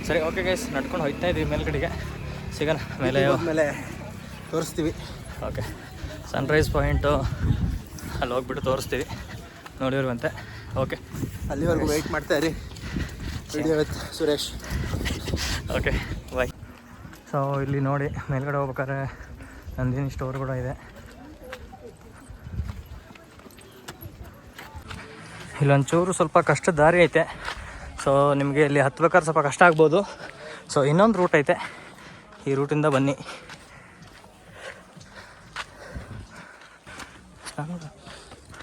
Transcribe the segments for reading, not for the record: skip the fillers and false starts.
ಸರಿ okay guys, ನಡ್ಕೊಂಡು ಹೋಗ್ತಾ ಇದ್ದೀವಿ ಮೇಲ್ಗಡೆಗೆ. ಸಿಗೋಣ ಮೇಲೆ ತೋರಿಸ್ತೀವಿ. ಓಕೆ, ಸನ್ರೈಸ್ ಪಾಯಿಂಟು ಅಲ್ಲಿ ಹೋಗ್ಬಿಟ್ಟು ತೋರಿಸ್ತೀವಿ, ನೋಡಿರುವಂತೆ. ಓಕೆ, ಅಲ್ಲಿವರೆಗೂ ವೆಯ್ಟ್ ಮಾಡ್ತಾ ಇರಿ. Video with Suresh. Okay bye. So ಇಲ್ಲಿ ನೋಡಿ ಮೇಲ್ಗಡೆ ಹೋಗ್ಬೇಕಾದ್ರೆ ನಂದಿನಿ ಸ್ಟೋರ್ ಕೂಡ ಇದೆ. ಇಲ್ಲೊಂಚೂರು ಸ್ವಲ್ಪ ಕಷ್ಟದ ದಾರಿ ಐತೆ. ಸೊ ನಿಮಗೆ ಇಲ್ಲಿ ಹತ್ಬೇಕಾದ್ರೆ ಸ್ವಲ್ಪ ಕಷ್ಟ ಆಗ್ಬೋದು. ಸೊ ಇನ್ನೊಂದು ರೂಟ್ ಐತೆ, ಈ ರೂಟಿಂದ ಬನ್ನಿ.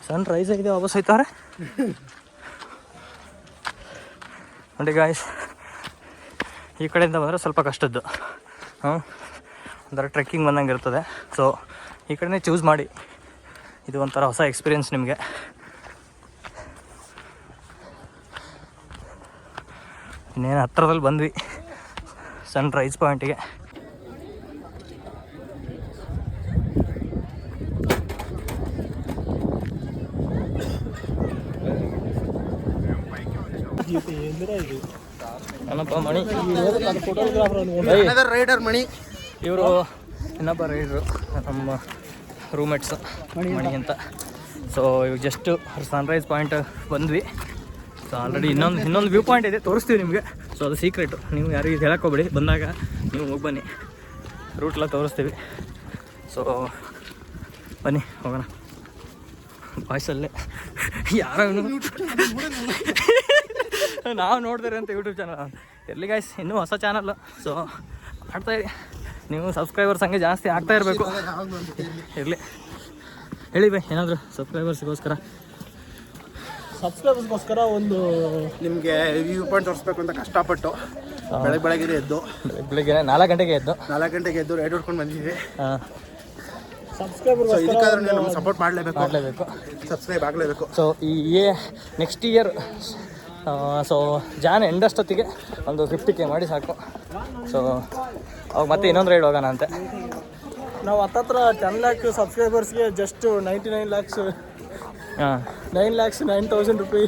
ಸನ್ ರೈಸ್ ಆಗಿದೆ, ವಾಪಸ್ ಹೋಯ್ತಾರೆ ನೋಡಿ ಗಾಯ್ಸ್. ಈ ಕಡೆಯಿಂದ ಬಂದರೆ ಸ್ವಲ್ಪ ಕಷ್ಟದ್ದು, ಒಂಥರ ಟ್ರೆಕ್ಕಿಂಗ್ ಬಂದಂಗೆ ಇರ್ತದೆ. ಸೊ ಈ ಕಡೆನೇ ಚೂಸ್ ಮಾಡಿ, ಇದು ಒಂಥರ ಹೊಸ ಎಕ್ಸ್ಪೀರಿಯೆನ್ಸ್ ನಿಮಗೆ. ಇನ್ನೇನು ಹತ್ತಿರದಲ್ಲಿ ಬಂದ್ವಿ ಸನ್ ರೈಸ್ ಪಾಯಿಂಟಿಗೆ. ಏನಪ್ಪ ಮಣಿ, ರೈಡರ್ ಮಣಿ, ಇವರು ಇನ್ನೊಬ್ಬ ರೈಡ್ರು ನಮ್ಮ ರೂಮ್ಮೇಟ್ಸ್ ಮಣಿ ಅಂತ. ಸೊ ಇವಾಗ ಜಸ್ಟ್ ಸನ್ರೈಸ್ ಪಾಯಿಂಟ್ ಬಂದ್ವಿ. ಸೊ ಆಲ್ರೆಡಿ ಇನ್ನೊಂದು ವ್ಯೂ ಪಾಯಿಂಟ್ ಇದೆ, ತೋರಿಸ್ತೀವಿ ನಿಮಗೆ. ಸೊ ಅದು ಸೀಕ್ರೆಟು, ನೀವು ಯಾರಿಗೂ ಹೇಳೋಕ್ಕೋಗ್ಬೇಡಿ. ಬಂದಾಗ ನೀವು ಹೋಗಿ ಬನ್ನಿ, ರೂಟೆಲ್ಲ ತೋರಿಸ್ತೀವಿ. ಸೊ ಬನ್ನಿ ಹೋಗೋಣ. ವಾಯ್ಸಲ್ಲೇ ಯಾರು ನಾವು ನೋಡ್ತಾರೆ ಅಂತ ಯೂಟ್ಯೂಬ್ ಚಾನಲ್ ಎಲ್ಲಿ ಗಾಯ್ಸ್, ಇನ್ನೂ ಹೊಸ ಚಾನಲ್ಲು. ಸೊ ಮಾಡ್ತಾಯಿರಿ, ನೀವು ಸಬ್ಸ್ಕ್ರೈಬರ್ಸ್ ಹಂಗೆ ಜಾಸ್ತಿ ಆಗ್ತಾ ಇರಬೇಕು. ಇರಲಿ, ಹೇಳಿ ಬೈ ಏನಾದರೂ ಸಬ್ಸ್ಕ್ರೈಬರ್ಸ್ಗೋಸ್ಕರ ಒಂದು ನಿಮಗೆ ವ್ಯೂ ಪಾಯಿಂಟ್ ತೋರಿಸ್ಬೇಕು ಅಂತ ಕಷ್ಟಪಟ್ಟು ಬೆಳಗ್ಗೆ ಎದ್ದು 4 ಗಂಟೆಗೆ ಎದ್ದು ರೈಡ್ ಹೊಡ್ಕೊಂಡು ಬಂದಿದ್ದೀವಿ. ಇದಕ್ಕಾದ್ರೂ ನೀವು ಸಪೋರ್ಟ್ ಮಾಡಲೇಬೇಕು, ಸಬ್ಸ್ಕ್ರೈಬ್ ಆಗಲೇಬೇಕು. ಸೊ ಈ next year so Jan end ಅಷ್ಟೊತ್ತಿಗೆ ಒಂದು 50K ಮಾಡಿ ಸಾಕು. ಸೊ ಅವಾಗ ಮತ್ತೆ ಇನ್ನೊಂದು ರೈಡ್ ಹೋಗೋಣ ಅಂತೆ. ನಾವು ಹತ್ತತ್ರ 10 lakh ಸಬ್ಸ್ಕ್ರೈಬರ್ಸ್ಗೆ ಜಸ್ಟ್ 99 lakhs 9,09,000 ರೂಪಾಯಿ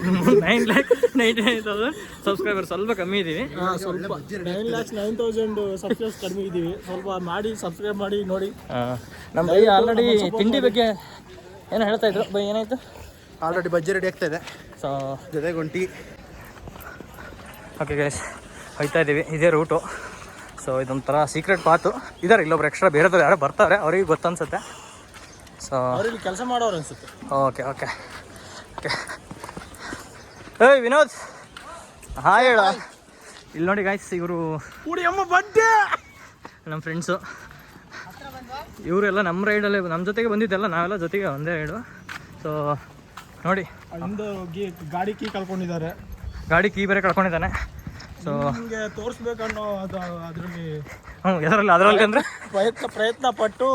9,99,000 ಸಬ್ಸ್ಕ್ರೈಬರ್ಸ್. ಸ್ವಲ್ಪ ಕಮ್ಮಿ ಇದ್ದೀವಿ, ಸ್ವಲ್ಪ 9,09,000 ಸಬ್ಸ್ಕ್ರೈಬರ್ಸ್ ಕಡಿಮೆ ಇದ್ದೀವಿ. ಸ್ವಲ್ಪ ಮಾಡಿ, ಸಬ್ಸ್ಕ್ರೈಬ್ ಮಾಡಿ ನೋಡಿ. ನಮ್ಮ ಬೈ ಆಲ್ರೆಡಿ ತಿಂಡಿ ಬಗ್ಗೆ ಏನೋ ಹೇಳ್ತಾ ಇದ್ರು. ಬೈ ಏನಾಯಿತು? ಆಲ್ರೆಡಿ ಬಜ್ಜಿ ರೆಡಿ ಆಗ್ತಾ ಇದೆ. ಸೊ ಜೊತೆಗೆ ಒಂದು ಟೀ. ಓಕೆ ಗೈಸ್, ಹೋಗ್ತಾ ಇದ್ದೀವಿ, ಇದೇ ರೂಟು. ಸೊ ಇದೊಂಥರ ಸೀಕ್ರೆಟ್ ಪಾತು. ಇದ್ದಾರೆ ಇಲ್ಲೊಬ್ರು ಎಕ್ಸ್ಟ್ರಾ ಬೇರೆದವ್ರು ಯಾರೋ ಬರ್ತಾರೆ, ಅವ್ರಿಗೆ ಗೊತ್ತನ್ಸುತ್ತೆ. ಸೊ ಅವ್ರಿಗೆ ಕೆಲಸ ಮಾಡೋರು ಅನ್ಸುತ್ತೆ. Okay okay okay. ಏಯ್ ವಿನೋದ್, ಹಾಯ್ ಹೇಳ. ಇಲ್ಲಿ ನೋಡಿ ಗಾಯ್ಸ್, ಇವರು ನಮ್ಮ ಫ್ರೆಂಡ್ಸು. ಇವರೆಲ್ಲ ನಮ್ಮ ರೈಡಲ್ಲೇ ನಮ್ಮ ಜೊತೆಗೆ ಬಂದಿದ್ದೆಲ್ಲ, ನಾವೆಲ್ಲ ಜೊತೆಗೆ ಒಂದೇ ರೈಡು. ಸೊ ನೋಡಿ, ಗಾಡಿ ಕೀ ಕಳ್ಕೊಂಡಿದ್ದಾರೆ. ಗಾಡಿ ಕೀ ಬೇರೆ ಕಳ್ಕೊಂಡಿದ್ದಾನೆ. ಸೊ ನಿಮಗೆ ತೋರಿಸ್ಬೇಕನ್ನೋ ಅದರಲ್ಲಿ ಅದರಲ್ಲಿ ಅಂದರೆ ಪ್ರಯತ್ನ ಪಟ್ಟು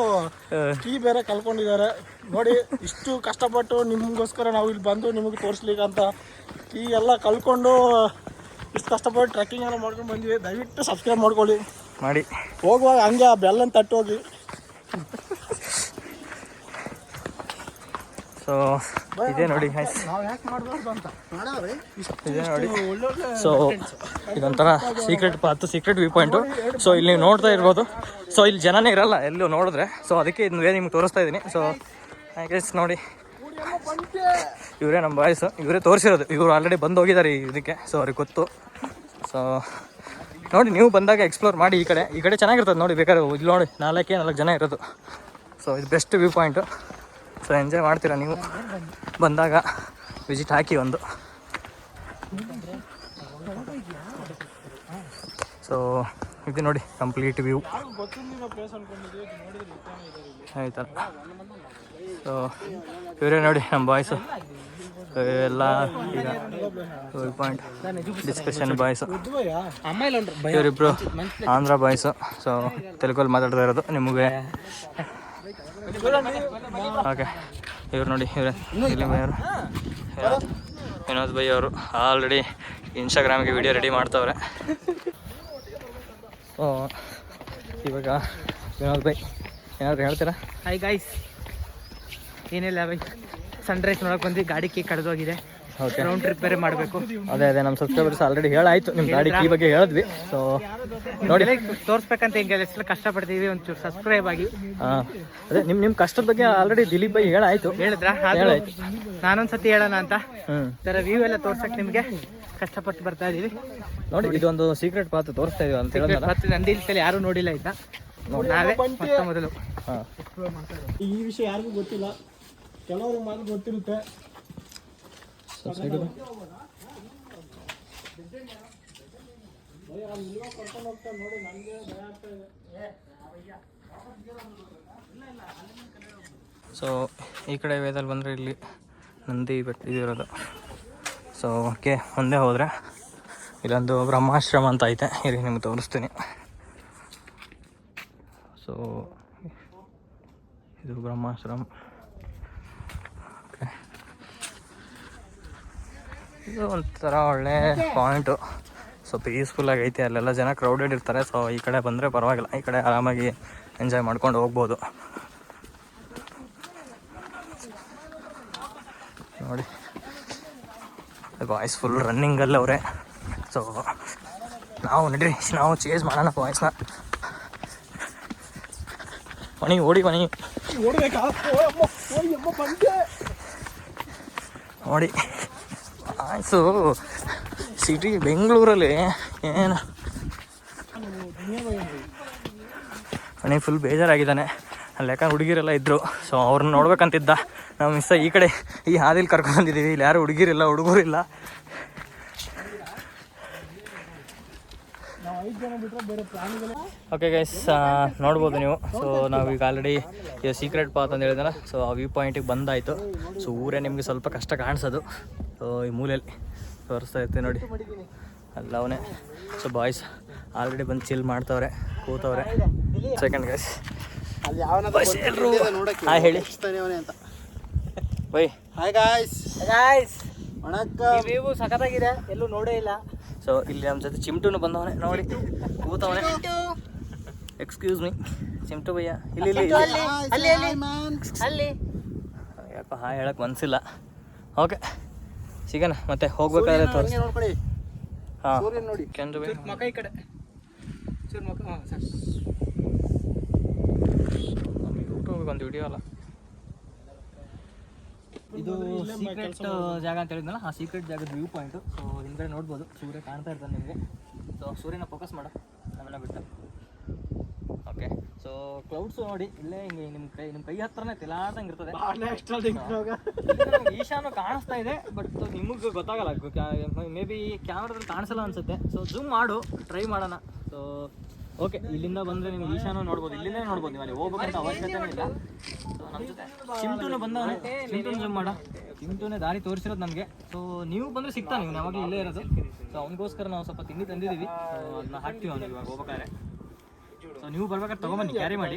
ಕೀ ಬೇರೆ ಕಳ್ಕೊಂಡಿದ್ದಾರೆ. ನೋಡಿ, ಇಷ್ಟು ಕಷ್ಟಪಟ್ಟು ನಿಮಗೋಸ್ಕರ ನಾವು ಇಲ್ಲಿ ಬಂದು ನಿಮಗೆ ತೋರಿಸ್ಲಿಕ್ಕೆ ಅಂತ ಕೀ ಎಲ್ಲ ಕಳ್ಕೊಂಡು ಇಷ್ಟು ಕಷ್ಟಪಟ್ಟು ಟ್ರೆಕ್ಕಿಂಗ್ ಎಲ್ಲ ಮಾಡ್ಕೊಂಡು ಬಂದ್ವಿ. ದಯವಿಟ್ಟು ಸಬ್ಸ್ಕ್ರೈಬ್ ಮಾಡ್ಕೊಳ್ಳಿ, ಮಾಡಿ. ಹೋಗುವಾಗ ಹಂಗೆ ಆ ಬೆಲ್ಲನ್ನು ತಟ್ಟೋಗಿ. ಸೊ ಇದೇ ನೋಡಿ ಗೈಸ್, ನಾವು ಯಾಕೆ ಮಾಡಬಾರ್ದು ಅಂತ ಇದೇ ನೋಡಿ. ಸೊ ಇದೊಂಥರ secret path, secret view point. So ಇಲ್ಲಿ ನೀವು ನೋಡ್ತಾ ಇರ್ಬೋದು. ಸೊ ಇಲ್ಲಿ ಜನನೇ ಇರಲ್ಲ ಎಲ್ಲೂ ನೋಡಿದ್ರೆ. ಸೊ ಅದಕ್ಕೆ ಇದನ್ನೇ ನಿಮ್ಗೆ ತೋರಿಸ್ತಾ ಇದ್ದೀನಿ. ಸೊ ಗೈಸ್ ನೋಡಿ, ಇವರೇ ನಮ್ಮ ಬಾಯ್ಸು, ಇವರೇ ತೋರಿಸಿರೋದು. ಇವರು ಆಲ್ರೆಡಿ ಬಂದು ಹೋಗಿದ್ದಾರೆ ಇದಕ್ಕೆ. ಸೊ ಅವ್ರಿಗೆ ಗೊತ್ತು. ಸೊ ನೋಡಿ, ನೀವು ಬಂದಾಗ ಎಕ್ಸ್ಪ್ಲೋರ್ ಮಾಡಿ. ಈ ಕಡೆ ಚೆನ್ನಾಗಿರ್ತದೆ ನೋಡಿ. ಬೇಕಾದ್ರೆ ಇಲ್ಲಿ ನೋಡಿ, 4 ಜನ ಇರೋದು. ಸೊ ಇದು best view point. So enjoy ಮಾಡ್ತೀರಾ ನೀವು ಬಂದಾಗ, ವಿಸಿಟ್ ಹಾಕಿ ಒಂದು. ಸೊ ಇದು ನೋಡಿ ಕಂಪ್ಲೀಟ್ ವ್ಯೂ ಆಯ್ತಲ್ಲ. ಸೊ ಇವರೇ ನೋಡಿ ನಮ್ಮ ಬಾಯ್ಸು ಎಲ್ಲ. ಈಗ ವ್ಯೂ ಪಾಯಿಂಟ್ ಡಿಸ್ಕಷನ್ ಬಾಯ್ಸು, ಇವರಿಬ್ಬರು ಆಂಧ್ರ ಬಾಯ್ಸು. ಸೊ ತೆಲುಗಲ್ಲಿ ಮಾತಾಡ್ತಾ ಇರೋದು ನಿಮಗೆ. ಓಕೆ, ಇವ್ರು ನೋಡಿ, ಇವರೇ ಇವರು ವಿನೋದ್ ಬೈ ಅವರು. ಆಲ್ರೆಡಿ ಇನ್ಸ್ಟಾಗ್ರಾಮ್ಗೆ ವಿಡಿಯೋ ರೆಡಿ ಮಾಡ್ತವ್ರೆ. ಸೊ ಇವಾಗ ವಿನೋದ್ ಬೈ ಏನಾದರೂ ಹೇಳ್ತೀರಾ? ಹಾಯ್ ಗಾಯ್ಸ್, ಏನಿಲ್ಲ ಬೈ, ಸನ್ರೈಸ್ ನೋಡೋಕೆ ಬಂದ್ವಿ. ಗಾಡಿ ಕೀ ಕಳೆದೋಗಿದೆ. ಓಕೆ ರೌಂಡ್ ಟ್ರಿಪ್ ಬೇರೆ ಮಾಡಬೇಕು. ಅದೇ ನಮ್ಮ ಸಬ್ಸ್ಕ್ರೈಬರ್ಸ್ ಆಲ್ರೆಡಿ ಹೇಳಾಯ್ತು ನಿಮ್ಮ ಗಾಡಿ ಕೀ ಬಗ್ಗೆ ಹೇಳಿದ್ವಿ. ಸೊ ನೋಡಿ ತೋರಿಸ್ಬೇಕಂತ ಹಿಂಗೆ ಎಷ್ಟು ಕಷ್ಟಪಡ್ತೀವಿ, ಒಂಚೂರು ಸಬ್ಸ್ಕ್ರೈಬ್ ಆಗಿ. ಹಾಂ ಅದೇ ನಿಮ್ಮ ಕಷ್ಟದ ಬಗ್ಗೆ ಆಲ್ರೆಡಿ ದಿಲೀಪ್ ಭಾಯಿ ಹೇಳಾಯ್ತು. ಹೇಳಿದ್ರಾ? ಹೇಳಾಯ್ತು. ನಾನೊಂದ್ಸತಿ ಹೇಳೋಣ ಅಂತ ಹ್ಞೂ ಥರ ವ್ಯೂ ಎಲ್ಲ ತೋರ್ಸಕ್ಕೆ ನಿಮಗೆ ಕಷ್ಟಪಟ್ಟು ಬರ್ತಾ ಇದೀವಿ. ನೋಡಿ ಇದೊಂದು ಸೀಕ್ರೆಟ್ ಪಾತ್ ತೋರಿಸ್ತಾ ಇದೀವಿ ಅಂತ ಹೇಳಿದ್ನಲ್ಲ. ಮತ್ತೆ ನಂದಿ ಹಿಲ್ಸಲ್ಲಿ ಯಾರೂ ನೋಡಿಲ್ಲ ಆಯ್ತಾ, ನಾವೇ ಮೊತ್ತ ಮೊದಲು. ಹಾಂ ಈ ವಿಷಯ ಯಾರಿಗೂ ಗೊತ್ತಿಲ್ಲ, ಕೆಲವ್ರಿಗೆ ಮಾತ್ರ ಗೊತ್ತಿರುತ್ತೆ. ಸೊ ಈ ಕಡೆ ವೇದಲ್ಲಿ ಬಂದರೆ ಇಲ್ಲಿ ನಂದಿ ಬೆಟ್ಟ ಇದಿರೋದು. ಸೊ ಓಕೆ ಮುಂದೆ ಹೋದರೆ ಇಲ್ಲೊಂದು ಬ್ರಹ್ಮಾಶ್ರಮ ಅಂತ ಐತೆ, ಇಲ್ಲಿ ನಿಮ್ಗೆ ತೋರಿಸ್ತೀನಿ. ಸೊ ಇದು ಬ್ರಹ್ಮಾಶ್ರಮ. ಓಕೆ ಇದು ಒಂಥರ ಒಳ್ಳೆ ಪಾಯಿಂಟು. ಸೊ ಪೀಸ್ಫುಲ್ಲಾಗಿ ಐತೆ, ಅಲ್ಲೆಲ್ಲ ಜನ ಕ್ರೌಡೆಡ್ ಇರ್ತಾರೆ. ಸೊ ಈ ಕಡೆ ಬಂದರೆ ಪರವಾಗಿಲ್ಲ, ಈ ಕಡೆ ಆರಾಮಾಗಿ ಎಂಜಾಯ್ ಮಾಡ್ಕೊಂಡು ಹೋಗ್ಬೋದು. ನೋಡಿ ಬಾಯ್ಸ್ ಫುಲ್ ರನ್ನಿಂಗಲ್ಲಿ ಅವರೇ. ಸೊ ನಾವು ನಡ್ರಿ, ನಾವು ಚೇಸ್ ಮಾಡೋಣ ಬಾಯ್ಸ್ನ. ಮಣಿ ಓಡಿ ಮಣಿ ನೋಡಿ ಬಾಯ್ಸು ಸಿಟಿ ಬೆಂಗಳೂರಲ್ಲಿ ಏನು ಮಣಿ ಫುಲ್ ಬೇಜಾರಾಗಿದ್ದಾನೆ ಅಲ್ಲಿ, ಯಾಕಂದ್ರೆ ಹುಡುಗಿರೆಲ್ಲ ಇದ್ದರು. ಸೊ ಅವ್ರನ್ನ ನೋಡ್ಬೇಕಂತಿದ್ದ. ನಾವು ಮಿಸ್ ಈ ಕಡೆ ಈ ಹಾದಿಲಿ ಕರ್ಕೊಂಡು ಬಂದಿದ್ದೀವಿ. ಇಲ್ಲಿ ಯಾರು ಹುಡುಗಿರಿಲ್ಲ, ಹುಡುಗರಿಲ್ಲ. ಓಕೆ ಗೈಸ್, ನೋಡ್ಬೋದು ನೀವು. ಸೊ ನಾವೀಗ ಆಲ್ರೆಡಿ ಇದು ಸೀಕ್ರೆಟ್ ಪಾತ್ ಅಂತ ಹೇಳಿದ್ನಲ್ಲ, ಸೊ ಆ ವ್ಯೂ ಪಾಯಿಂಟಿಗೆ ಬಂದಾಯಿತು. ಸೊ ಊರೇ ನಿಮಗೆ ಸ್ವಲ್ಪ ಕಷ್ಟ ಕಾಣಿಸೋದು. ಸೊ ಈ ಮೂಲೆಯಲ್ಲಿ ತೋರಿಸ್ತಾ ಇರ್ತೀವಿ ನೋಡಿ, ಅಲ್ಲ ಅವನೇ. ಸೊ ಬಾಯ್ಸ್ ಆಲ್ರೆಡಿ ಬಂದು ಚಿಲ್ ಮಾಡ್ತವ್ರೆ, ಕೂತವ್ರೆ. ಸೆಕೆಂಡ್ ಗೈಸ್ ಎಲ್ಲರೂ ಹಾಯ್ ಹೇಳಿ by. Hi guys, guys view ಸಖತ್ತಾಗಿದೆ, ಎಲ್ಲೂ ನೋಡೇ ಇಲ್ಲ. ಸೊ ಇಲ್ಲಿ ನಮ್ಮ ಜೊತೆ ಚಿಮ್ಟುನು ಬಂದವನೆ ನೋಡಿ, ಕೂತವನೆ. ಎಕ್ಸ್ಕ್ಯೂಸ್ ಮೀ ಚಿಮ್ಟು ಭಯ್ಯ, ಇಲ್ಲಿ ಯಾಕೋ ಹಾಯ್ ಹೇಳಕ್ಕೆ ಮನಸ್ಸಿಲ್ಲ. ಓಕೆ ಸಿಗೋಣ ಮತ್ತೆ ಹೋಗ್ಬೇಕಾದ್ರೆ ತೋರಿಸಿ. ಹಾಂ ನೋಡಿ ಕೆಂದು ಬೈ ಮಕ ಈ ಕಡೆ ಚೂರು ಮಕ. ಹಾಂ ಸರ್, ಯೂಟ್ಯೂಬಿಗೆ ಒಂದು ವಿಡಿಯೋ ಅಲ್ಲ ಇದು ಸೀಕ್ರೆಟ್ ಜಾಗ ಅಂತ ಹೇಳಿದ್ನಲ್ಲ, ಆ ಸೀಕ್ರೆಟ್ ಜಾಗದ ವ್ಯೂ ಪಾಯಿಂಟು. ಸೊ ಹಿಂದ್ಗಡೆ ನೋಡ್ಬೋದು, ಸೂರ್ಯ ಕಾಣ್ತಾ ಇರ್ತಾನೆ ನಿಮಗೆ. ಸೊ ಸೂರ್ಯನ ಫೋಕಸ್ ಮಾಡು ಆಮೇಲೆ ಬಿಟ್ಟು. ಓಕೆ ಸೊ ಕ್ಲೌಡ್ಸು ನೋಡಿ ಇಲ್ಲೇ ಹಿಂಗೆ ನಿಮ್ಮ ಕೈ ಹತ್ರನೇ ತಿಲಾಟಂಗೆ ಇರ್ತದೆ. ಈಶಾನು ಕಾಣಿಸ್ತಾ ಇದೆ, ಬಟ್ ನಿಮಗೆ ಗೊತ್ತಾಗಲ್ಲ. ಮೇ ಬಿ ಕ್ಯಾಮ್ರಾದಲ್ಲಿ ಕಾಣಿಸಲ್ಲ ಅನ್ಸುತ್ತೆ. ಸೊ ಝೂಮ್ ಮಾಡು, ಟ್ರೈ ಮಾಡೋಣ. ಸೊ ಓಕೆ ಇಲ್ಲಿಂದ ಬಂದರೆ ನಿಮ್ಗೆ ಈಶಾನು ನೋಡ್ಬೋದು, ಇಲ್ಲಿಂದೇ ನೋಡ್ಬೋದು. ನೀವು ಅಲ್ಲಿ ಹೋಗ್ಬೇಕಂತ ಅವಶ್ಯಕತೆನೇ ಇಲ್ಲ. ಸೊ ನಮ್ಮ ಜೊತೆ ಚಿಮ್ಟುನು ಬಂದವನೇ, ಚಿಮ್ಟುನು ಝೂಮ್ ಮಾಡ. ಚಿಮ್ಟುನೇ ದಾರಿ ತೋರಿಸಿರೋದು ನಮಗೆ. ಸೊ ನೀವು ಬಂದರೆ ಸಿಗ್ತಾ, ನೀವು ಯಾವಾಗಲೂ ಇಲ್ಲೇ ಇರೋದು. ಸೊ ಅವನಿಗೋಸ್ಕರ ನಾವು ಸ್ವಲ್ಪ ತಿಂಡಿ ತಂದಿದ್ದೀವಿ, ಅದನ್ನ ಹಾಕ್ತೀವಿ ಅವ್ನಿಗೆ ಇವಾಗ ಹೋಗ್ಬೇಕಾದ್ರೆ. ಸೊ ನೀವು ಬರ್ಬೇಕಾದ್ರೆ ತೊಗೊಂಬನ್ನಿ, ಕ್ಯಾರಿ ಮಾಡಿ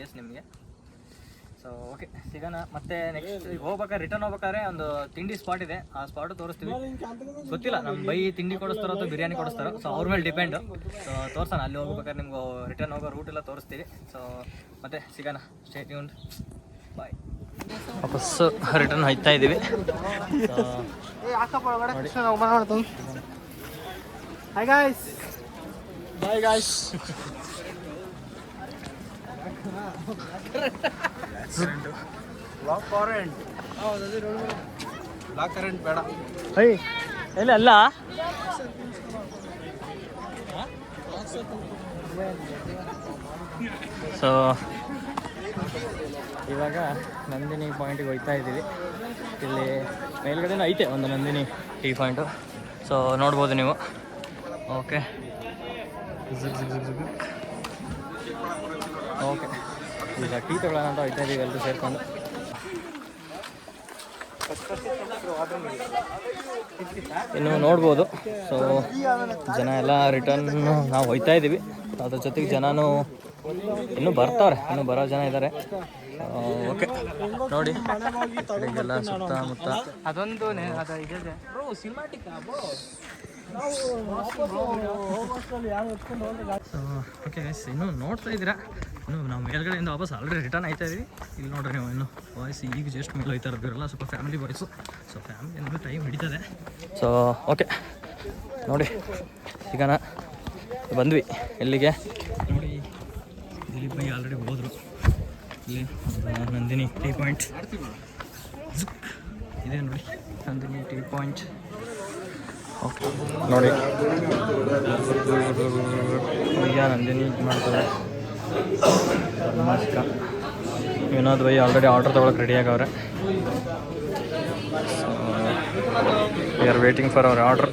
ಎಸ್ ನಿಮಗೆ. ಸೊ ಓಕೆ ಸಿಗೋಣ ಮತ್ತೆ ನೆಕ್ಸ್ಟ್. ಹೋಗ್ಬೇಕಾದ್ರೆ ರಿಟರ್ನ್ ಹೋಗ್ಬೇಕಾದ್ರೆ ಒಂದು ತಿಂಡಿ ಸ್ಪಾಟ್ ಇದೆ, ಆ ಸ್ಪಾಟು ತೋರಿಸ್ತೀವಿ. ಗೊತ್ತಿಲ್ಲ ನಮ್ಮ ಬೈ ತಿಂಡಿ ಕೊಡಿಸ್ತಾರೋ ಅಥವಾ ಬಿರಿಯಾನಿ ಕೊಡಿಸ್ತಾರೋ, ಸೊ ಅವ್ರ ಮೇಲೆ ಡಿಪೆಂಡು. ಸೊ ತೋರ್ಸೋಣ, ಅಲ್ಲಿ ಹೋಗ್ಬೇಕಾದ್ರೆ ನಿಮ್ಗೆ ರಿಟರ್ನ್ ಹೋಗೋ ರೂಟ್ ಎಲ್ಲ ತೋರಿಸ್ತೀವಿ. ಸೊ ಮತ್ತೆ ಸಿಗೋಣ, ಸ್ಟೇ ಟ್ಯೂನ್ಡ್, ಬಾಯ್. ವಾಪಸ್ಸು ರಿಟರ್ನ್ ಹೋಗ್ತಾ ಇದ್ದೀವಿ. Hi guys, bye guys. Black currant, black currant ಬೇಡ. ಅಯ್ಯ ಎಲ್ಲಿ ಅಲ್ಲ. ಸೊ ಇವಾಗ ನಂದಿನಿ ಪಾಯಿಂಟಿಗೆ ಹೋಗ್ತಾ ಇದ್ದೀವಿ. ಇಲ್ಲಿ ಮೇಲ್ಗಡೆನೂ ಐತೆ ಒಂದು ನಂದಿನಿ ಟೀ ಪಾಯಿಂಟು. ಸೊ ನೋಡ್ಬೋದು ನೀವು. ಓಕೆ ಓಕೆ ಈಗ ಟೀ ತಗೊಳ್ಳೋಣ ಅಂತ ಹೋಗ್ತಾ ಇದ್ದೀವಿ ಎಲ್ಲರೂ ಸೇರಿಕೊಂಡು. ಇನ್ನು ನೋಡ್ಬೋದು. ಸೊ ಜನ ಎಲ್ಲ ರಿಟರ್ನ್ ನಾವು ಹೋಗ್ತಾ ಇದ್ದೀವಿ. ಅದ್ರ ಜೊತೆಗೆ ಜನನೂ ಇನ್ನೂ ಬರ್ತಾವ್ರೆ, ಇನ್ನೂ ಬರೋ ಜನ ಇದ್ದಾರೆ. ಓಕೆ ನೋಡಿ ಎಲ್ಲ ಸುತ್ತಮುತ್ತ ಅದೊಂದು ಓಕೆ ಇನ್ನೂ ನೋಡ್ತಾ ಇದ್ದೀರಾ ಇನ್ನು ನಾವು ಮೇಲ್ಗಡೆಯಿಂದ ವಾಪಸ್ ಆಲ್ರೆಡಿ ರಿಟರ್ನ್ ಆಯ್ತಾ ಇದೀವಿ. ಇಲ್ಲಿ ನೋಡ್ರಿ ನೀವು ಇನ್ನು ವಾಯ್ಸ್ ಈಗ ಜಸ್ಟ್ ಮೇಲೆ ಹೋಯ್ತಾ ಇರೋದಿರಲ್ಲ, ಸ್ವಲ್ಪ ಫ್ಯಾಮಿಲಿ ವಾಯ್ಸು. ಸೊ ಫ್ಯಾಮಿಲಿ ಅಂದರೆ ಟೈಮ್ ಹಿಡಿತದೆ. ಸೊ ಓಕೆ ನೋಡಿ, ಈಗ ಬಂದ್ವಿ ಎಲ್ಲಿಗೆ ನೋಡಿ, ದಿಲೀಪ್ ಬೈ ಆಲ್ರೆಡಿ ಹೋದರು. ಇಲ್ಲಿ ನಂದಿನಿ ಟೀ ಪಾಯಿಂಟ್ ಇದೆ ನೋಡಿ, ನಂದಿನಿ ಟೀ ಪಾಯಿಂಟ್. ಓಕೆ ನೋಡಿ, ಈಗ ನಂದಿನಿ ಇದು ಮಾಡ್ತಾರೆ. ವಿನೋದ್ ಬೈ ಆಲ್ರೆಡಿ ಆರ್ಡರ್ ತೊಗೊಳಕ್ಕೆ ರೆಡಿ ಆಗವ್ರೆ. We are waiting for our order.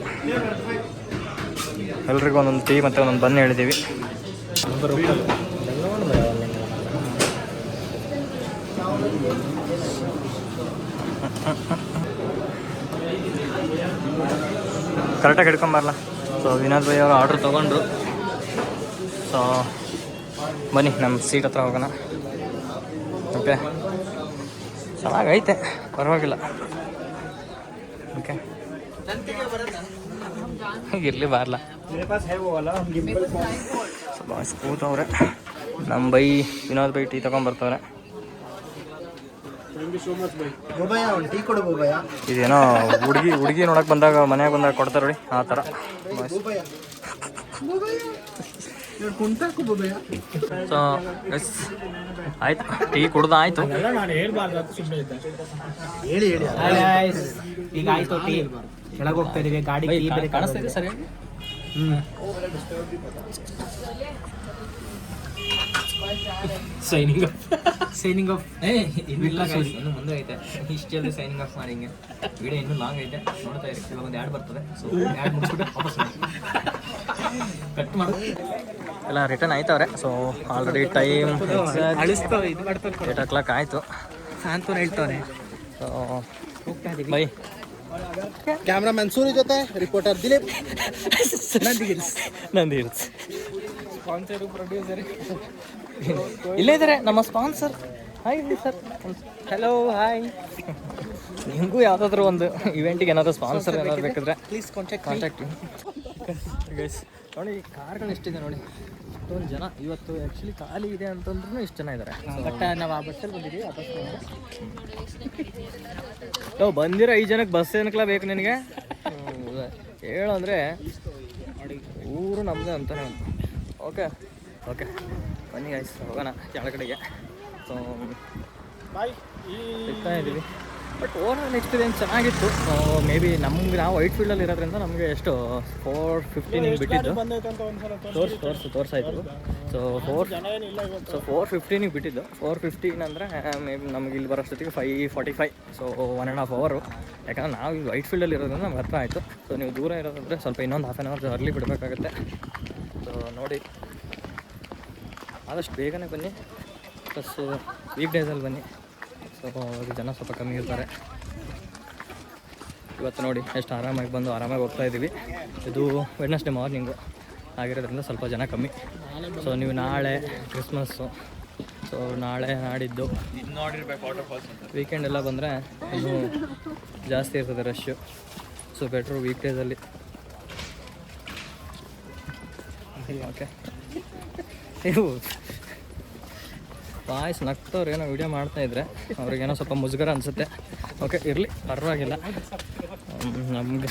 ಎಲ್ರಿಗೂ ಒಂದೊಂದು ಟೀ ಮತ್ತು ಒಂದೊಂದು ಬನ್ ಹೇಳಿದ್ದೀವಿ. ಕರೆಕ್ಟಾಗಿ ಹಿಡ್ಕೊಂಬರಲ್ಲ. ಸೊ ವಿನೋದ್ ಬೈ ಅವರು ಆರ್ಡ್ರ್ ತೊಗೊಂಡ್ರು. ಸೊ ಬನ್ನಿ ನಮ್ಮ ಸೀಟ್ ಹತ್ರ ಹೋಗೋಣ. ಓಕೆ, ಚೆನ್ನಾಗೈತೆ, ಪರವಾಗಿಲ್ಲ. ಓಕೆ ಇರಲಿ ಬಾರ್ಲ. ಬಾಯ್ಸ್ ಕೂತವ್ರೆ. ನಮ್ಮ ಬೈ ವಿನೋದ್ ಬೈ ಟೀ ತೊಗೊಂಬರ್ತಾವ್ರೆ. ಇದೇನೋ ಹುಡುಗಿ ನೋಡಕ್ಕೆ ಬಂದಾಗ ಮನೆಯಾಗ ಬಂದಾಗ ಕೊಡ್ತಾರೆ ನೋಡಿ, ಆ ಥರ. ಸೊ ಎಸ್ ಆಯ್ತು, ಟೀ ಕುಡ್ದು ಆಯ್ತು. ಈಗ ಆಯ್ತು ಟೀ, ಕೆಳಗೆ ಹೋಗ್ತಾ ಇದೀವಿ. ಗಾಡಿ ಕಾಣಿಸ್ತಾ ಇದೆ ಸರಿ. ಸೈನಿಂಗ್ ಆಫ್ ಇಲ್ಲ ಇನ್ನು ಮುಂದೆ ಐತೆ. ಇಷ್ಟು ಜಲ್ದಿ ಸೈನಿಂಗ್ ಆಫ್ ಮಾಡಿ ಹಿಂಗೆ ವಿಡಿಯೋ ಇನ್ನೂ ಲಾಂಗ್ ಐತೆ, ನೋಡ್ತಾ ಇರಿ. ಇವಾಗ ಒಂದು ಆ್ಯಡ್ ಬರ್ತದೆ. ಸೊ ಆ್ಯಡ್ ಮುಗಿಸ್ಬಿಟ್ಟು ವಾಪಸ್ ಕಟ್ ಮಾಡು. ಎಲ್ಲ ರಿಟರ್ನ್ ಆಯ್ತವ್ರೆ. ಸೊ ಆಲ್ರೆಡಿ ಟೈಮ್ 8 o'clock ಆಯಿತು ಅಂತ ಹೇಳ್ತಾನೆ. ಸೊ ಬೈ ಕ್ಯಾಮ್ರಾಮನ್ ಸೂರಿ ಜೊತೆ reporter Dilip. Nandi sponsor producer ಇಲ್ಲೇ ಇದ್ದಾರೆ ನಮ್ಮ sponsor. Hi sir. Hello hi. ನಿಮಗೂ ಯಾವುದಾದ್ರೂ ಒಂದು ಇವೆಂಟಿಗೆ ಏನಾದರೂ ಸ್ಪಾನ್ಸರ್ ಏನಾದ್ರು ಬೇಕಿದ್ರೆ ಪ್ಲೀಸ್ ಕಾಂಟ್ಯಾಕ್ಟ್ ಗೈಸ್. ನೋಡಿ ಕಾರ್ಗಳು ಎಷ್ಟಿದೆ ನೋಡಿ, ಅಷ್ಟೊಂದು ಜನ. ಇವತ್ತು ಆ್ಯಕ್ಚುಲಿ ಖಾಲಿ ಇದೆ ಅಂತಂದ್ರೂ ಇಷ್ಟು ಜನ ಇದ್ದಾರೆ. ಬಟ್ ನಾವು ಆ ಬಸ್ಸಲ್ಲಿ ಬಂದಿದ್ದೀವಿ. ಆ ಬಸ್ ಬಂದಿರೋ 5 ಜನಕ್ಕೆ ಬಸ್ ಏನಕ್ಲ ಬೇಕು ನಿನಗೆ ಹೇಳು ಅಂದರೆ ನೋಡಿ, ಊರು ನಮ್ಮದೇ ಅಂತಾನೆ. ಓಕೆ ಓಕೆ ಬನ್ನಿ ಗೈಸ್, ಹೋಗೋಣ ಕೆಳಗಡೆಗೆ. ಸೊ ಸಿಗ್ತಾ ಇದ್ದೀವಿ. ಬಟ್ ಓವರಾಲ್ ಎಕ್ಸ್ಪೀರಿಯನ್ಸ್ ಚೆನ್ನಾಗಿತ್ತು. ಮೇ ಬಿ ನಮ್ಗೆ ನಾವು ವೈಟ್ ಫೀಲ್ಡಲ್ಲಿ ಇರೋದ್ರಿಂದ ನಮಗೆ ಎಷ್ಟು 4:15 ಬಿಟ್ಟಿದ್ದು. ತೋರಿಸಾಯ್ತು. ಸೊ 4:15 ಬಿಟ್ಟಿದ್ದು. 4:15 ಅಂದರೆ ಮೇ ಬಿ ನಮ್ಗೆ ಇಲ್ಲಿ ಬರೋಷ್ಟೊತ್ತಿಗೆ 5:45. So 1.5 hour. ಯಾಕಂದರೆ ನಾವು ಇಲ್ಲಿ ವೈಟ್ ಫೀಲ್ಡಲ್ಲಿ ಇರೋದ್ರಿಂದ ನಮ್ಗೆ ಅರ್ಥ ಆಯಿತು. ಸೊ ನೀವು ದೂರ ಇರೋದಂದರೆ ಸ್ವಲ್ಪ ಇನ್ನೊಂದು 1/2 hour ಅರ್ಲಿ ಬಿಡಬೇಕಾಗುತ್ತೆ. ಸೊ ನೋಡಿ, ಆದಷ್ಟು ಬೇಗನೆ ಬನ್ನಿ. ಪ್ಲಸ್ ವೀಕ್ ಡೇಸಲ್ಲಿ ಬನ್ನಿ. ಸೊ ಜನ ಸ್ವಲ್ಪ ಕಮ್ಮಿ ಇರ್ತಾರೆ. ಇವತ್ತು ನೋಡಿ ಎಷ್ಟು ಆರಾಮಾಗಿ ಬಂದು ಆರಾಮಾಗಿ ಹೋಗ್ತಾ ಇದ್ದೀವಿ. ಇದು ವೆಡ್ನೆಸ್ಡೇ ಮಾರ್ನಿಂಗು ಆಗಿರೋದ್ರಿಂದ ಸ್ವಲ್ಪ ಜನ ಕಮ್ಮಿ. ಸೊ ನೀವು ನಾಳೆ ಕ್ರಿಸ್ಮಸ್ಸು, ಸೊ ನಾಳೆ ನಾಡಿದ್ದು ವೀಕೆಂಡ್ ಎಲ್ಲ ಬಂದರೆ ಇನ್ನೂ ಜಾಸ್ತಿ ಇರ್ತದೆ ರಶ್ಶು. ಸೊ ಬೆಟ್ರು ವೀಕ್ ಡೇಸಲ್ಲಿ. ಓಕೆ, ಇವು ವಾಯ್ಸ್ ನಗ್ತವ್ರು ಏನೋ ವೀಡಿಯೋ ಮಾಡ್ತಾಯಿದ್ರೆ ಅವ್ರಿಗೇನೋ ಸ್ವಲ್ಪ ಮುಜುಗರ ಅನಿಸುತ್ತೆ. ಓಕೆ ಇರಲಿ, ಪರವಾಗಿಲ್ಲ. ನಮಗೆ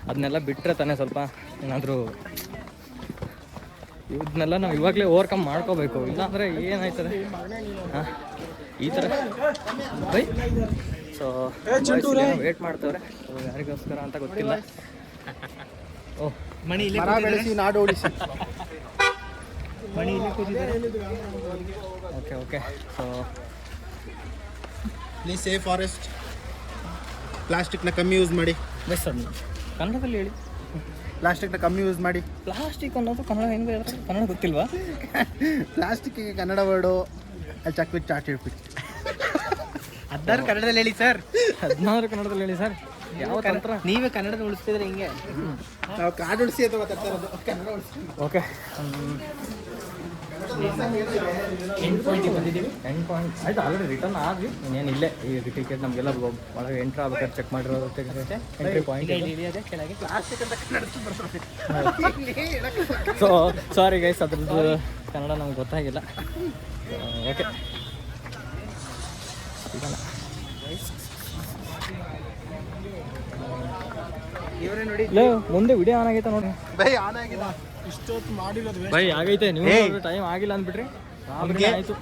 ಅದನ್ನೆಲ್ಲ ಬಿಟ್ಟರೆ ತಾನೇ ಸ್ವಲ್ಪ ಏನಾದರೂ ಇವನ್ನೆಲ್ಲ ನಾವು ಇವಾಗಲೇ ಓವರ್ಕಮ್ ಮಾಡ್ಕೋಬೇಕು. ಇಲ್ಲಾಂದರೆ ಏನಾಯ್ತದೆ ಹಾಂ ಈ ಥರ ಬೈ. ಸೊ ವೇಟ್ ಮಾಡ್ತವ್ರೆ, ಯಾರಿಗೋಸ್ಕರ ಅಂತ ಗೊತ್ತಿಲ್ಲ. ಓಹ್ ಮಣಿ ಬೆಳೆಸಿ ನಾಡು ಓಡಿಸಿ. Okay okay. So please save forest. ಪ್ಲಾಸ್ಟಿಕ್ನ ಕಮ್ಮಿ ಯೂಸ್ ಮಾಡಿ. ಬೆಸ್ಟ್ ಸರ್, ಕನ್ನಡದಲ್ಲಿ ಹೇಳಿ. ಪ್ಲಾಸ್ಟಿಕ್ನ ಕಮ್ಮಿ ಯೂಸ್ ಮಾಡಿ. ಪ್ಲಾಸ್ಟಿಕ್ ಅನ್ನೋದು ಕನ್ನಡ ಹೆಂಗೆ ಹೇಳಿದ್ರೆ ಕನ್ನಡ ಗೊತ್ತಿಲ್ವಾ? ಪ್ಲಾಸ್ಟಿಕ್ಕಿಗೆ ಕನ್ನಡ ವರ್ಡು ಅಲ್ಲಿ ಚಕ್ವಿಟ್ ಚಾಟ್ ಹೇಳ್ಬಿಟ್ಟು 16 ಕನ್ನಡದಲ್ಲಿ ಹೇಳಿ ಸರ್. 16 ಕನ್ನಡದಲ್ಲಿ ಹೇಳಿ ಸರ್. ಯಾವ ತಂತ್ರ? ನೀವೇ ಕನ್ನಡದ ಉಳಿಸ್ತಿದ್ರೆ ಹಿಂಗೆ. ನಾವು ಕಾರ್ಡ್ ಉಳಿಸಿ ಅಂತ ಮಾತಾಡ್ತಾ ಇರೋದು, ಕನ್ನಡ ಉಳಿಸಿ. ಓಕೆ, 8 ಪಾಯಿಂಟ್ ಬಂದಿದ್ದೀವಿ. 10 ಪಾಯಿಂಟ್ ಆಯ್ತು. ಆಲ್ರೆಡಿ ರಿಟರ್ನ್ ಆದ್ವಿ. ಇನ್ನೇನು ಇಲ್ಲೇ ಈ ಟಿಕೆಟ್ ನಮಗೆಲ್ಲ ಒಳಗೆ ಎಂಟ್ರ್ ಆಗ್ಬೇಕಾದ್ರೆ ಚೆಕ್ ಮಾಡಿರೋದು ಎಂಟ್ರಿ ಪಾಯಿಂಟ್. ಕೆಳಗೆ ಪ್ಲಾಸ್ಟಿಕ್ ಅಂತ ಕನ್ನಡ. ಸೊ ಸಾರಿ ಗೈಸ್, ಅದ್ರದ್ದು ಕನ್ನಡ ನಮ್ಗೆ ಗೊತ್ತಾಗಿಲ್ಲ. ಓಕೆ ಮುಂದೆ ವಿಡಿಯೋ ಆನ್ ಆಗೈತೆ ನೋಡಿ ಇಷ್ಟೊತ್ತು ಮಾಡಿರೋದು ಬೈ ಆಗೈತೆ. ನೀವು ಟೈಮ್ ಆಗಿಲ್ಲ ಅಂದ್ಬಿಟ್ರಿ ಆಯ್ತು.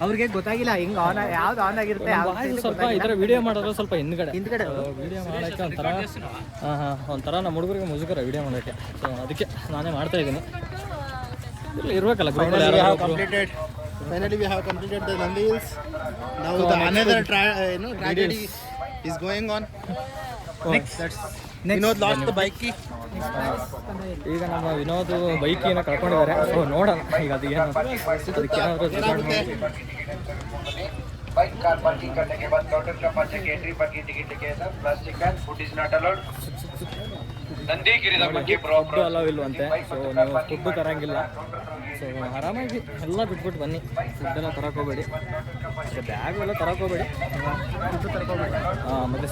ಅವ್ರಿಗೆ ಗೊತ್ತಾಗಿಲ್ಲ ಹಿಂಗೆ ಆನ್ ಯಾವ್ದು ಆನ್ ಆಗಿರುತ್ತೆ ಸ್ವಲ್ಪ ಈ ಥರ ವಿಡಿಯೋ ಮಾಡೋದು ಸ್ವಲ್ಪ ಹಿಂದ್ಗಡೆ ವಿಡಿಯೋ ಮಾಡೋಕ್ಕೆ ಒಂಥರ ನಮ್ಮ ಹುಡುಗರಿಗೆ ಮುಜುಗರ ವಿಡಿಯೋ ಮಾಡೋಕ್ಕೆ. ಸೊ ಅದಕ್ಕೆ ನಾನೇ ಮಾಡ್ತಾ ಇದ್ದೀನಿ. ಇರ್ಬೇಕಲ್ಲ Finally, we have completed the Nandi Hills. Now another tragedy is going on. Next. Vinod lost the bike key. ಈಗ ನಮ್ಮ ವಿನೋದ್ ಬೈಕಿನ ಕಳ್ಕೊಂಡಿದ್ದಾರೆ. ಸೊ ನೋಡೋಣ ಈಗ ಅದು ಏನು ಅದಕ್ಕೆ बाइक कार पार्किंग करने के बाद काउंटर का पास के एंट्री पर की टिकट लेके sir plastic bag food is not allowed ನಂದಿಗಿರಿದ ಬಗ್ಗೆ ಫುಡ್ಡು ಅಲೋ ಇಲ್ವಂತೆ. ಸೊ ನೀವು ಫುಡ್ಡು ತರಂಗಿಲ್ಲ. ಸೊ ಆರಾಮಾಗಿ ಎಲ್ಲ ಬಿಟ್ಬಿಟ್ಟು ಬನ್ನಿ. ಫುಡ್ಡೆಲ್ಲ ತರೋಕೋಬೇಡಿ, ಬ್ಯಾಗು ಎಲ್ಲ ತರೋಕೋಬೇಡಿ, ಫುಡ್ಡು ತರ್ಕೋಬೇಡಿ. ಮತ್ತು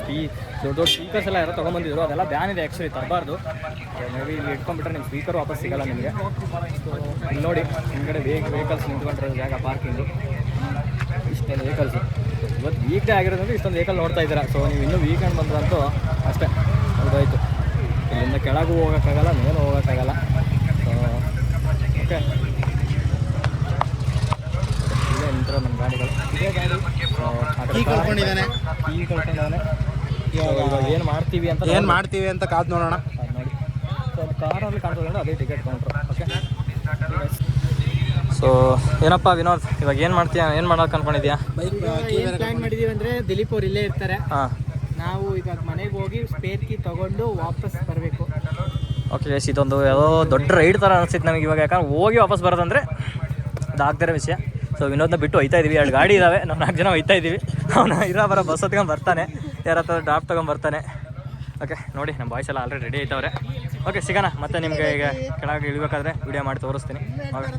ದೊಡ್ಡ ದೊಡ್ಡ ಸ್ಪೀಕರ್ಸ್ ಎಲ್ಲ ಯಾರೋ ತೊಗೊಂಬಂದಿದ್ರು, ಅದೆಲ್ಲ ಬ್ಯಾನ್ ಇದೆ ಆ್ಯಕ್ಚುಲಿ ತರಬಾರ್ದು. ಮೇ ಬಿ ಇಲ್ಲಿ ಇಟ್ಕೊಂಡ್ಬಿಟ್ರೆ ನಿಮ್ಮ ಸ್ಪೀಕರ್ ವಾಪಸ್ ಸಿಗೋಲ್ಲ ನಿಮಗೆ. ಸೊ ಇಲ್ಲಿ ನೋಡಿ ಹಿಂದ್ಗಡೆ ವೆಹಿಕಲ್ಸ್ ನಿಂತ್ಕೊಂಡ್ರೆ ಜಾಗ ಪಾರ್ಕಿಂಗು, ಇಷ್ಟೊಂದು ವೆಹಿಕಲ್ಸು. ಇವತ್ತು ವೀಕ್ ಡೇ ಆಗಿರೋದ್ರಿಂದ ಇಷ್ಟೊಂದು ವೆಹಿಕಲ್ ನೋಡ್ತಾ ಇದ್ದೀರಾ. ಸೊ ನೀವು ಇನ್ನೂ ವೀಕೆಂಡ್ ಬಂದ್ರಂತೂ ಅಷ್ಟೇ ಹೌದಾಯಿತು. ಇಲ್ಲಿಂದ ಕೆಳಗೂ ಹೋಗೋಕ್ಕಾಗಲ್ಲ, ಮೇಲೂ ಹೋಗೋಕ್ಕಾಗಲ್ಲ. ಸೊ ಓಕೆ, ಇದೇ ನಿಂತಿರೋ ನಮ್ಮ ಗಾಡಿಗಳು. ಇದೇ ಗಾಡಿ ಕೀ ಕಳ್ಕೊಂಡಿದ್ದಾನೆ. ಇವಾಗ ಏನು ಮಾಡ್ತೀವಿ ಅಂತ ಕಾದು ನೋಡೋಣ. ಅದು ನೋಡಿ. ಸೊ ಅದು ಕಾರಲ್ಲಿ ಕಾಣ್ತದೆ, ಅದೇ ಟಿಕೆಟ್ ಕೌಂಟ್ರು. ಓಕೆ, ಸೊ ಏನಪ್ಪ ವಿನೋದ್, ಇವಾಗ ಏನು ಮಾಡ್ತೀಯಾ, ಏನು ಮಾಡೋಕೆ ಅನ್ಕೊಂಡಿದ್ಯಾ? ಏನು ಪ್ಲ್ಯಾನ್ ಮಾಡಿದ್ದೀವಿ ಅಂದರೆ ದಿಲೀಪ್ ಅವ್ರು ಇಲ್ಲೇ ಇರ್ತಾರೆ. ಹಾಂ, ನಾವು ಇವಾಗ ಮನೆಗೆ ಹೋಗಿ ಸ್ಪೇರ್ ಕೀ ತೊಗೊಂಡು ವಾಪಸ್ ಬರಬೇಕು. ಓಕೆ ಗೈಸ್, ಇದೊಂದು ಯಾವುದೋ ದೊಡ್ಡ ರೈಡ್ ಥರ ಅನಿಸ್ತಿತ್ತು ನನಗೆ ಇವಾಗ. ಯಾಕಂದ್ರೆ ಹೋಗಿ ವಾಪಸ್ ಬರೋದಂದರೆ ಅದಾಗ್ತಿರೋ ವಿಷಯ. ಸೊ ವಿನೋದ್ನ ಬಿಟ್ಟು ಒಯ್ತಾ ಇದ್ದೀವಿ. 2 ಗಾಡಿ ಇದ್ದಾವೆ, ನಾವು 4 ಜನ ಒಯ್ತಾ ಇದ್ದೀವಿ. ಅವನು ಬರೋ ಬಸ್ ಹತ್ಕೊಂಡು ಬರ್ತಾನೆ, ಯಾರ ಹತ್ರ ಡ್ರಾಪ್ ತೊಗೊಂಬರ್ತಾನೆ. ಓಕೆ ನೋಡಿ, ನಮ್ಮ ಬಾಯ್ಸ್ ಎಲ್ಲ ಆಲ್ರೆಡಿ ರೆಡಿ ಆಯ್ತವ್ರೆ. ಓಕೆ, ಸಿಗೋಣ ಮತ್ತೆ ನಿಮಗೆ ಈಗ ಕೆಳಗೆ ಇಳಿಬೇಕಾದ್ರೆ ವಿಡಿಯೋ ಮಾಡಿ ತೋರಿಸ್ತೀನಿ. ಓಕೆ.